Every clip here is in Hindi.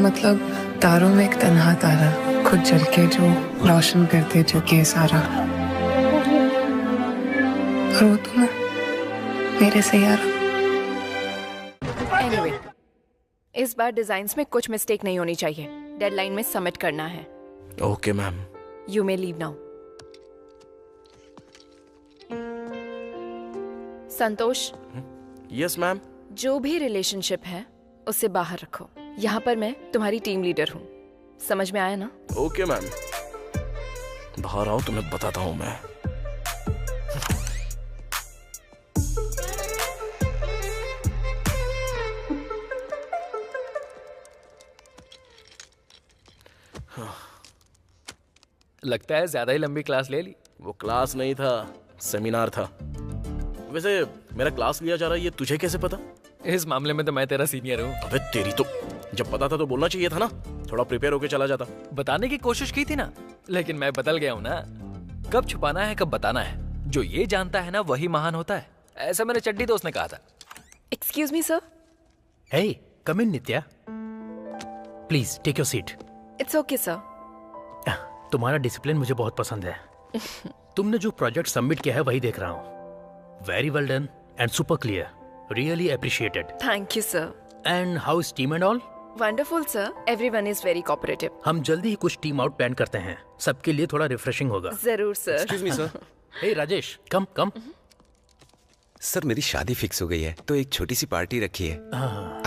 मतलब तारों में एक तन्हा तारा खुद जल के जो रोशन करते जगे सारा। और वो तुम मेरे से यार। Anyway, इस बार डिजाइन्स में कुछ मिस्टेक नहीं होनी चाहिए। डेडलाइन में सबमिट करना है। Okay ma'am. You may leave now. Santosh. Yes ma'am. जो भी रिलेशनशिप है उसे बाहर रखो। यहाँ पर मैं तुम्हारी टीम लीडर हूँ, समझ में आया ना? ओके मैम, बाहर आओ, तुम्हें बताता हूँ मैं। लगता है ज्यादा ही लंबी क्लास ले ली। वो क्लास नहीं था, सेमिनार था। वैसे मेरा क्लास लिया जा रहा है, ये तुझे कैसे पता? इस मामले में तो मैं तेरा सीनियर हूँ। अबे तेरी तो, जब पता था तो बोलना चाहिए था ना, थोड़ा प्रिपेयर होके चला जाता। बताने की कोशिश की थी ना, लेकिन मैं बदल गया हूँ ना। कब छुपाना है कब बताना है, जो ये जानता है ना वही महान होता है, ऐसा मेरे चड्डी दोस्त ने कहा था। Excuse me sir. Hey, come in Nitya, please take your seat. It's okay sir. तुम्हारा डिसिप्लिन मुझे बहुत पसंद है। तुमने जो प्रोजेक्ट सबमिट किया है वही देख रहा हूँ। Very well done and super clear, really appreciated. Thank you sir. And how is team and all? Wonderful sir, everyone is very cooperative. हम जल्दी ही कुछ टीम आउट प्लान करते हैं, सबके लिए थोड़ा रिफ्रेशिंग होगा। जरूर sir. Excuse me sir. Hey Rajesh, come come. Sir मेरी शादी फिक्स हो गई है, तो एक छोटी सी पार्टी रखी है।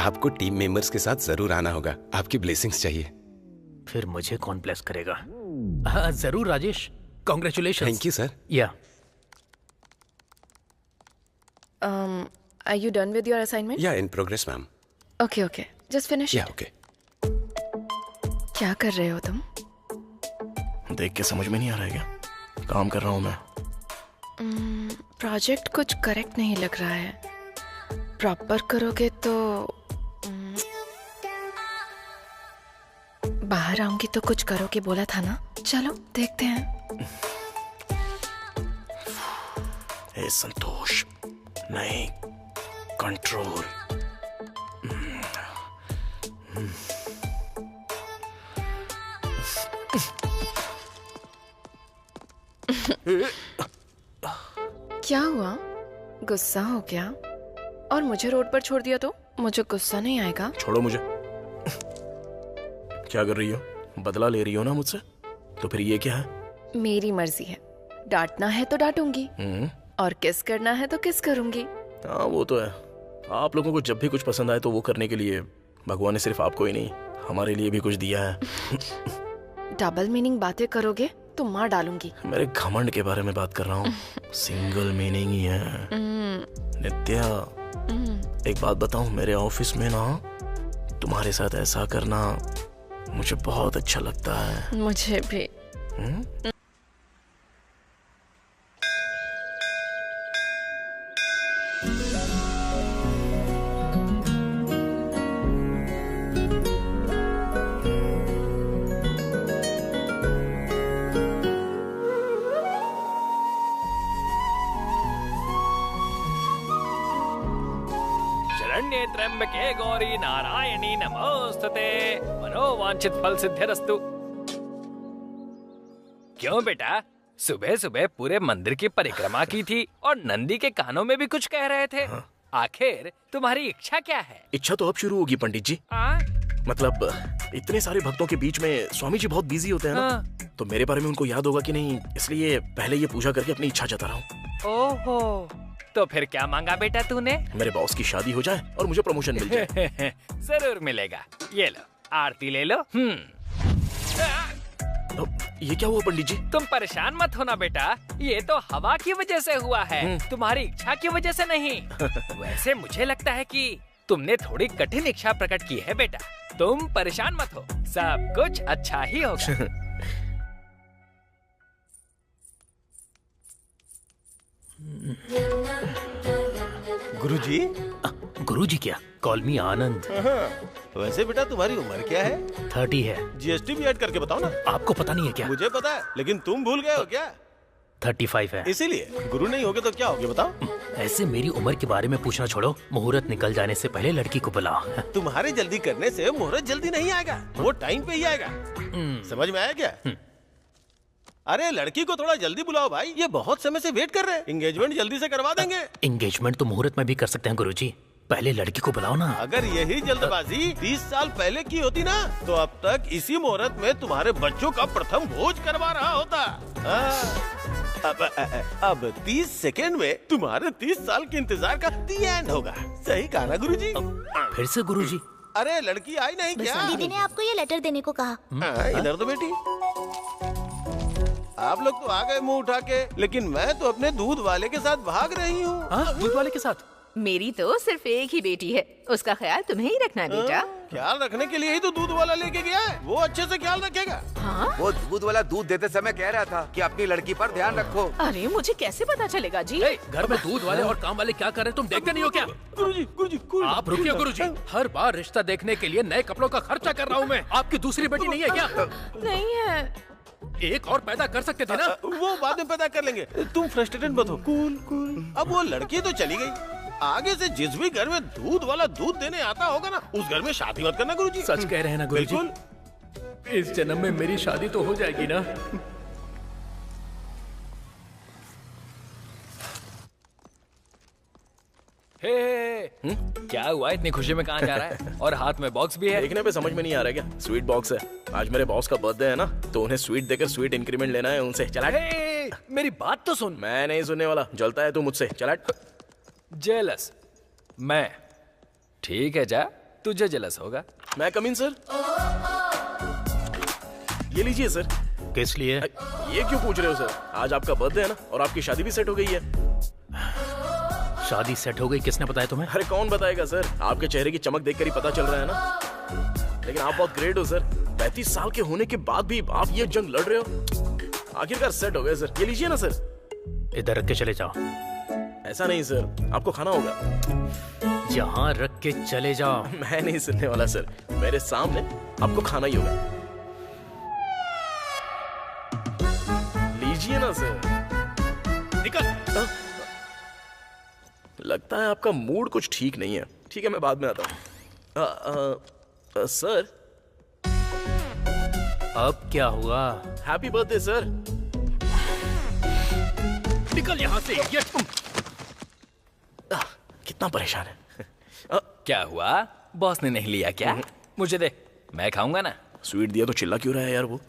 आपको टीम मेंबर्स के साथ जरूर आना होगा, आपकी ब्लेसिंग्स चाहिए। फिर मुझे कौन ब्लेस करेगा? हाँ जरूर Rajesh, congratulation. Thank you sir. Yeah are you done with your assignment? Yeah in progress ma'am. Okay okay, just finish. Yeah okay. क्या कर रहे हो तुम? देख के समझ में नहीं आ रहा है क्या? काम कर रहा हूँ मैं। प्रोजेक्ट कुछ करेक्ट नहीं लग रहा है। प्रॉपर करोगे तो बाहर आऊंगी तो कुछ करोगे बोला था ना। चलो देखते हैं। ए संतोष, नहीं, कंट्रोल। क्या हुआ? गुस्सा हो गया? और मुझे रोड पर छोड़ दिया तो मुझे गुस्सा नहीं आएगा? छोड़ो मुझे। क्या कर रही हो? बदला ले रही हो ना मुझसे? तो फिर ये क्या है? मेरी मर्जी है। डांटना है तो डांटूंगी और किस करना है तो किस करूंगी। हाँ वो तो है। आप लोगों को जब भी कुछ पसंद आए तो वो करने के लिए भगवान ने सिर्फ आपको ही नहीं हमारे लिए भी कुछ दिया है। डबल मीनिंग बातें करोगे तो मार डालूंगी। मेरे घमंड के बारे में बात कर रहा हूँ। सिंगल मीनिंग ही है। नित्या, एक बात बताऊं, मेरे ऑफिस में ना तुम्हारे साथ ऐसा करना मुझे बहुत अच्छा लगता है। मुझे भी। शरण्ये त्र्यंबके गौरी नारायणी नमोस्तुते, मनोवांछित फल सिद्धिरस्तु। क्यों बेटा, सुबह सुबह पूरे मंदिर की परिक्रमा की थी और नंदी के कानों में भी कुछ कह रहे थे। आखिर तुम्हारी इच्छा क्या है? इच्छा तो अब शुरू होगी पंडित जी। मतलब इतने सारे भक्तों के बीच में स्वामी जी बहुत बिजी होते हैं ना, तो मेरे बारे में उनको याद होगा कि नहीं, इसलिए पहले ये पूजा करके अपनी इच्छा जता रहा हूँ। ओहो, तो फिर क्या मांगा बेटा तूने? मेरे बॉस की शादी हो जाए और मुझे प्रमोशन मिल जाए। जरूर मिलेगा। ये लो, आरती ले लो। तो ये क्या हुआ पंडित जी? तुम परेशान मत होना बेटा, ये तो हवा की वजह से हुआ है, तुम्हारी इच्छा की वजह से नहीं। वैसे मुझे लगता है कि तुमने थोड़ी कठिन इच्छा प्रकट की है बेटा। तुम परेशान मत हो, सब कुछ अच्छा ही होगा। गुरुजी? गुरुजी क्या? कॉल मी आनंद। वैसे बेटा तुम्हारी उम्र क्या है? 30 है। जीएसटी भी ऐड करके बताओ ना। आपको पता नहीं है क्या? मुझे पता है, लेकिन तुम भूल गए हो क्या? 35 है। इसीलिए गुरु नहीं होगे तो क्या होगे बताओ? ऐसे मेरी उम्र के बारे में पूछना छोड़ो, मुहूर्त निकल जाने से पहले लड़की को बुलाओ। तुम्हारे जल्दी करने से मुहूर्त जल्दी नहीं आएगा, वो टाइम पे ही आएगा। समझ में आया क्या? अरे लड़की को थोड़ा जल्दी बुलाओ भाई, ये बहुत समय से वेट कर रहे हैं। एंगेजमेंट जल्दी से करवा देंगे। एंगेजमेंट तो मुहूर्त में भी कर सकते हैं गुरुजी, पहले लड़की को बुलाओ ना। अगर यही जल्दबाजी 30 साल पहले की होती ना, तो अब तक इसी मुहूर्त में तुम्हारे बच्चों का प्रथम भोज करवा रहा होता। अब 30 सेकेंड में तुम्हारे 30 साल के इंतजार का दी एंड होगा। सही कहा ना गुरुजी? फिर से गुरुजी? अरे लड़की आई नहीं क्या? दीदी ने आपको ये लेटर देने को कहा। इधर तो बेटी, आप लोग तो आ गए मुंह उठा के, लेकिन मैं तो अपने दूध वाले के साथ भाग रही हूँ। दूध वाले के साथ? मेरी तो सिर्फ एक ही बेटी है, उसका ख्याल तुम्हें ही रखना है बेटा। ख्याल रखने के लिए ही तो दूध वाला लेके गया है, वो अच्छे से ख्याल रखेगा। हाँ? वो दूध वाला दूध देते समय कह रहा था कि अपनी लड़की पर ध्यान रखो। अरे मुझे कैसे पता चलेगा जी? घर में दूध वाले और काम वाले क्या कर रहे हैं, तुम देखते नहीं हो क्या? गुरुजी आप रुकिए गुरुजी, हर बार रिश्ता देखने के लिए नए कपड़ों का खर्चा कर रहा हूँ मैं। आपकी दूसरी बेटी नहीं है क्या? नहीं है। एक और पैदा कर सकते थे ना? वो बाद में पैदा कर लेंगे, तुम फ्रस्ट्रेटेड मत हो। कूल। अब वो लड़की तो चली गई, आगे से जिस भी घर में दूध वाला दूध देने आता होगा ना, उस घर में शादी मत करना गुरुजी। सच कह रहे हैं ना गुरुजी? बिल्कुल। इस जन्म में मेरी शादी तो हो जाएगी ना? क्या हुआ, इतनी खुशी में कहाँ जा रहा है? और हाथ में बॉक्स भी है। देखने पे समझ में नहीं आ रहा क्या? स्वीट बॉक्स है। आज मेरे बॉस का बर्थडे है ना, तो उन्हें स्वीट देकर स्वीट इंक्रीमेंट लेना है उनसे। चला मेरी बात तो सुन। मैं नहीं सुनने वाला, जलता है तू मुझसे। चला। जेलस मैं? ठीक है, जा, तुझे जेलस होगा। मैं कम इन सर? ये लीजिए सर। किस लिए? ये क्यों पूछ रहे हो सर? आज आपका बर्थडे है ना, और आपकी शादी भी सेट हो गई है। शादी सेट हो गई? किसने बताया तुम्हें? अरे कौन बताएगा सर, आपके चेहरे की चमक देखकर ही पता चल रहा है ना। लेकिन आप बहुत ग्रेट हो सर, 35 साल के होने के बाद भी आप ये जंग लड़ रहे हो। आखिरकार सेट हो गए सर। ये लीजिए ना सर। इधर रख के चले जाओ। ऐसा नहीं सर, आपको खाना होगा। जहाँ रख के चले जाओ। मैं नहीं सुनने वाला सर, मेरे सामने आपको खाना ही होगा। लीजिए ना सर। निकल। लगता है आपका मूड कुछ ठीक नहीं है। ठीक है, मैं बाद में आता हूँ। सर अब क्या हुआ? Happy birthday sir. निकल यहाँ से। कितना परेशान है। क्या हुआ, बॉस ने नहीं लिया क्या? मुझे दे, मैं खाऊंगा ना। स्वीट दिया तो चिल्ला क्यों रहा है यार? वो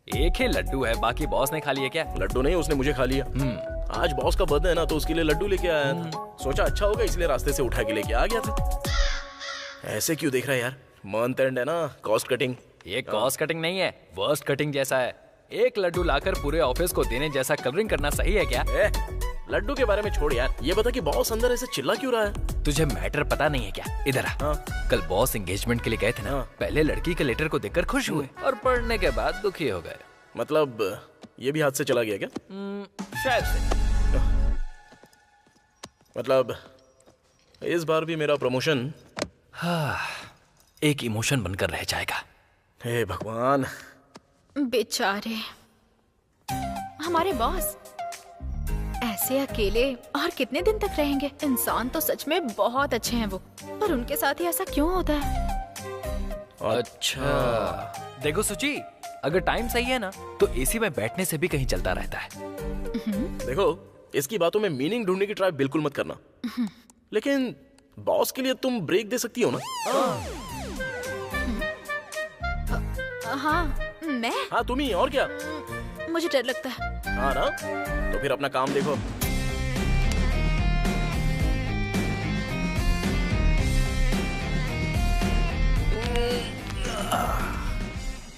एक ही लड्डू है, बाकी बॉस ने खा लिया क्या? लड्डू नहीं, उसने मुझे खा लिया। आज बॉस का बर्थडे है ना, तो उसके लिए लड्डू लेके आया था। सोचा अच्छा होगा, इसलिए रास्ते से उठा के लेके आ गया था। ऐसे क्यों देख रहा है यार? मंथ एंड है ना, कॉस्ट कटिंग। ये कॉस्ट कटिंग नहीं है, वर्स्ट कटिंग जैसा है। एक लड्डू लाकर पूरे ऑफिस को देने जैसा कलरिंग करना सही है क्या? लड्डू के बारे में छोड़ यार, ये बता कि बॉस अंदर ऐसे चिल्ला क्यों रहा है? तुझे मैटर पता नहीं है क्या? इधर आ। कल बॉस एंगेजमेंट के लिए गए थे ना, पहले लड़की के लेटर को देखकर खुश हुए और पढ़ने के बाद दुखी हो गए। मतलब ये भी हाथ से चला गया क्या? शायद से। मतलब इस बार भी मेरा प्रमोशन एक इमोशन बनकर रह जाएगा। हे भगवान। बेचारे हमारे बॉस ऐसे अकेले और कितने दिन तक रहेंगे? इंसान तो सच में बहुत अच्छे हैं वो, पर उनके साथ ही ऐसा क्यों होता है? अच्छा देखो सुची, अगर टाइम सही है ना, तो एसी में बैठने से भी कहीं चलता रहता है। देखो, इसकी बातों में मीनिंग ढूंढने की ट्राई बिल्कुल मत करना। लेकिन बॉस के लिए तुम ब्रेक दे सकती हो ना? हाँ मैं? हाँ तुम ही, और क्या? मुझे डर लगता है। हाँ ना, तो फिर अपना काम देखो।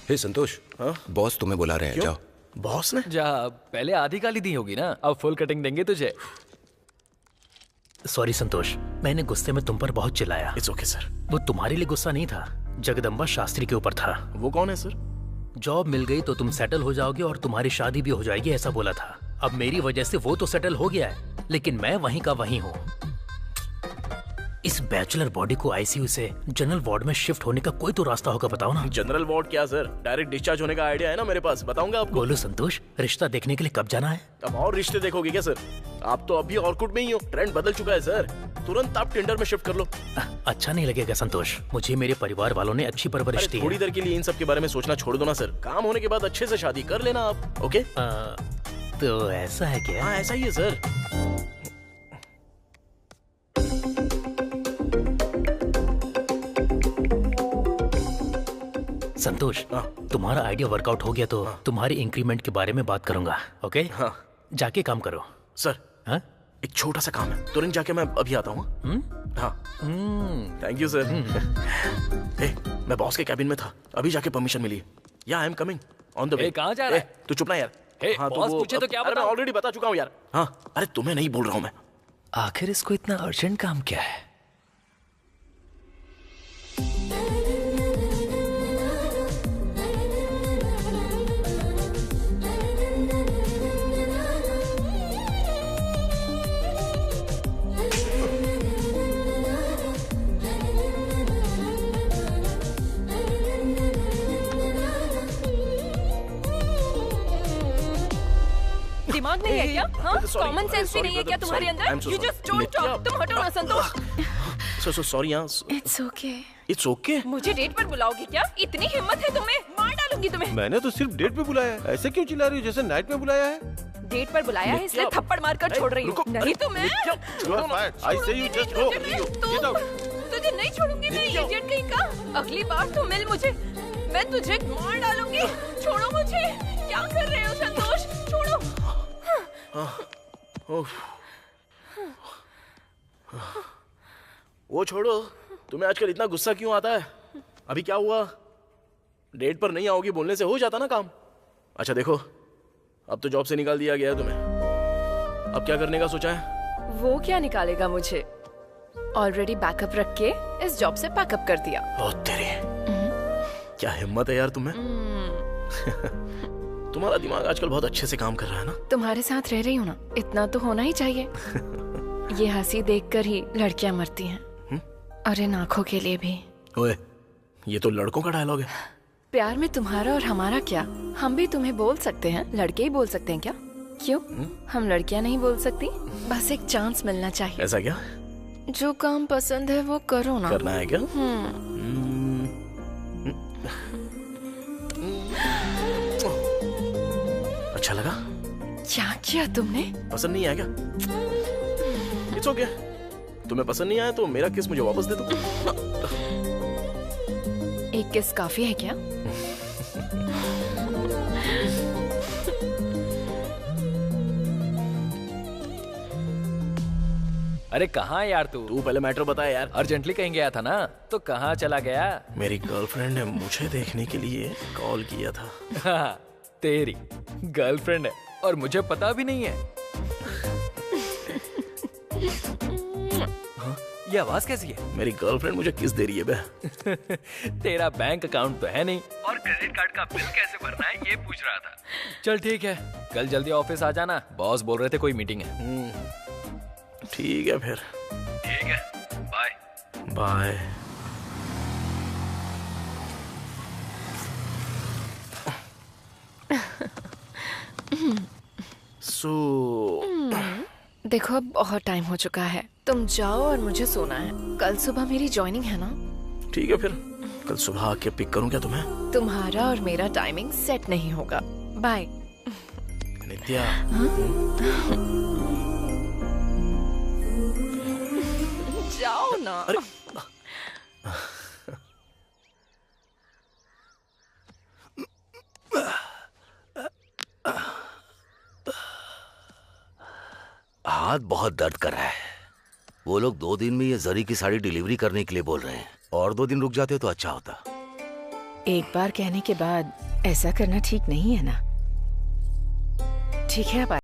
हे संतोष, बॉस तुम्हें बुला रहे हैं, जाओ। बॉस ने? जा, पहले आधी गाली दी होगी ना, अब फुल कटिंग देंगे तुझे। सॉरी संतोष, मैंने गुस्से में तुम पर बहुत चिल्लाया। It's okay sir. वो तुम्हारे लिए गुस्सा नहीं था, जगदम्बा शास्त्री के ऊपर था। वो कौन है सर? जॉब मिल गई तो तुम सेटल हो जाओगे और तुम्हारी शादी भी हो जाएगी, ऐसा बोला था। अब मेरी वजह से वो तो सेटल हो गया है, लेकिन मैं वहीं का वहीं हूँ। इस बैचलर बॉडी को आईसीयू से जनरल वार्ड में शिफ्ट होने का कोई तो रास्ता होगा, बताओ ना। जनरल वार्ड क्या सर, डायरेक्ट डिस्चार्ज होने का आइडिया है ना मेरे पास, बताऊंगा आपको। बोलो संतोष, रिश्ता देखने के लिए कब जाना है? अब और रिश्ते देखोगे क्या सर? आप तो अभी ऑर्कुड में ही हो, ट्रेंड बदल चुका है सर। तुरंत आप टिंडर में शिफ्ट कर लो। अच्छा नहीं लगेगा संतोष, मुझे मेरे परिवार वालों ने अच्छी परवरिश दी है। थोड़ी देर के लिए इन सब के बारे में सोचना छोड़ दो ना सर, काम होने के बाद अच्छे से शादी कर लेना आप। ओके तो ऐसा है क्या? हाँ ऐसा ही है सर। संतोष, तुम्हारा आइडिया वर्कआउट हो गया तो तुम्हारी इंक्रीमेंट के बारे में बात करूंगा। ओके हाँ जाके काम करो सर। हाँ एक छोटा सा काम है, तुरंत जाके मैं अभी आता हूँ। हाँ थैंक यू सर। मैं बॉस के कैबिन में था, अभी जाके परमिशन मिली। या I am coming on the way. कहाँ जा रहा है? तू चुप ना यार। हाँ, बॉस पूछे तो क्या बताऊं? बताऊं? मैं ऑलरेडी बता चुका हूँ यार। हाँ अरे तुम्हें नहीं बोल रहा हूँ मैं। आखिर इसको इतना अर्जेंट काम क्या है? दिमाग नहीं है क्या? हाँ, कॉमन सेंस भी नहीं है क्या तुम्हारे अंदर? You just don't talk. तुम हटो ना संतोष। सॉरी यार। It's okay. It's okay. मुझे डेट पर बुलाओगे क्या? इतनी हिम्मत है तुम्हें? मार डालूंगी तुम्हें। मैंने तो सिर्फ डेट पे बुलाया है, ऐसे क्यों चिल्ला रही हो जैसे नाइट में बुलाया है? डेट पर बुलाया है इसलिए थप्पड़ मारकर छोड़ रही हूँ। नहीं तो मैं I say you just go. Get out. तुझे नहीं छोड़ूंगी मैं, इडियट कहीं का। अगली बार तो मिल मुझे, मैं तुझे मार डालूंगी। छोड़ो मुझे। क्या कर रहे हो संतोष? छोड़ो। वो छोड़ो, तुम्हें आजकल इतना गुस्सा क्यों आता है? अभी क्या हुआ? डेट पर नहीं आओगी बोलने से हो जाता ना काम। अच्छा देखो, अब तो जॉब से निकाल दिया गया है तुम्हें, अब क्या करने का सोचा है? वो क्या निकालेगा मुझे? ऑलरेडी बैकअप रख के इस जॉब से पैकअप कर दिया। ओ तेरे, क्या हिम्मत है यार तुम्हें। तुम्हारा दिमाग आजकल बहुत अच्छे से काम कर रहा है ना। तुम्हारे साथ रह रही हूँ ना, इतना तो होना ही चाहिए। ये हंसी देखकर ही लड़कियां मरती हैं, और इन आंखों के लिए भी। ओए, ये तो लड़कों का डायलॉग है। प्यार में तुम्हारा और हमारा क्या, हम भी तुम्हें बोल सकते हैं, लड़के ही बोल सकते हैं क्या? क्यों हम लड़कियां नहीं बोल सकती? बस एक चांस मिलना चाहिए। ऐसा क्या? जो काम पसंद है वो करो ना। करना है क्या? अच्छा लगा? क्या किया तुमने? पसंद नहीं आया क्या? It's okay. तुम्हें पसंद नहीं आया तो मेरा किस मुझे वापस दे दो। एक किस काफी है क्या? अरे कहाँ यार तू पहले मैटर बता यार। अर्जेंटली कहीं गया था ना, तो कहाँ चला गया? मेरी गर्लफ्रेंड ने मुझे देखने के लिए कॉल किया था। हाँ, तेरी गर्लफ्रेंड है और मुझे पता भी नहीं है। हाँ, ये आवाज कैसी है? मेरी गर्लफ्रेंड मुझे किस दे रही है बे? तेरा बैंक अकाउंट तो है नहीं, और क्रेडिट कार्ड का बिल कैसे भरना है ये पूछ रहा था। चल ठीक है, कल जल्दी ऑफिस आ जाना, बॉस बोल रहे थे कोई मीटिंग है। ठीक है फिर। ठीक है, बाय बाय। देखो अब बहुत टाइम हो चुका है, तुम जाओ और मुझे सोना है। कल सुबह मेरी ज्वाइनिंग है ना। ठीक है फिर, कल सुबह आके पिक करूं क्या तुम्हें? तुम्हारा और मेरा टाइमिंग सेट नहीं होगा। बाय नित्या। जाओ ना। अरे हाथ बहुत दर्द कर रहा है। वो लोग 2 दिन में ये जरी की साड़ी डिलीवरी करने के लिए बोल रहे हैं, और 2 दिन रुक जाते तो अच्छा होता। एक बार कहने के बाद ऐसा करना ठीक नहीं है ना। ठीक है अब